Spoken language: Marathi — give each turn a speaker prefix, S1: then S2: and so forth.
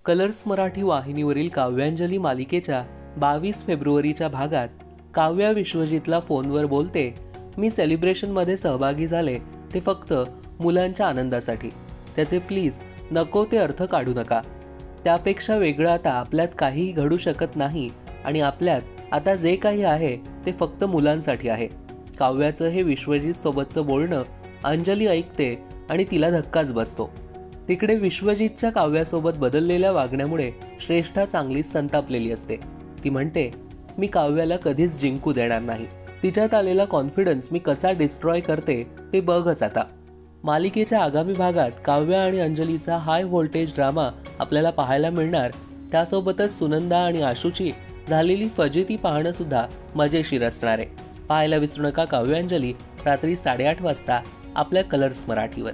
S1: कलर्स मराठी वाहिनीवरील काव्यांजली मालिकेच्या 22 फेब्रुवारीच्या भागात काव्या विश्वजितला फोनवर बोलते, मी सेलिब्रेशनमध्ये सहभागी झाले ते फक्त मुलांच्या आनंदासाठी. त्याचे प्लीज नको ते अर्थ काढू नका. त्यापेक्षा वेगळं आता आपल्यात काहीही घडू शकत नाही आणि आपल्यात आता जे काही आहे ते फक्त मुलांसाठी आहे. काव्याचं हे विश्वजित सोबतचं बोलणं अंजली ऐकते आणि तिला धक्काच बसतो. तिकडे विश्वजितच्या काव्यासोबत बदललेल्या वागण्यामुळे श्रेष्ठा चांगलीच संतापलेली असते. ती म्हणते, मी काव्याला कधीच जिंकू देणार नाही. तिच्यात आलेला कॉन्फिडन्स मी कसा डिस्ट्रॉय करते ते बघच आता. मालिकेच्या आगामी भागात काव्या आणि अंजलीचा हाय व्होल्टेज ड्रामा आपल्याला पाहायला मिळणार. त्यासोबतच सुनंदा आणि आशूची झालेली फजिती पाहणं सुद्धा मजेशीर असणार आहे. पाहायला विसरू नका काव्यांजली रात्री 8:30 वाजता आपल्या कलर्स मराठीवर.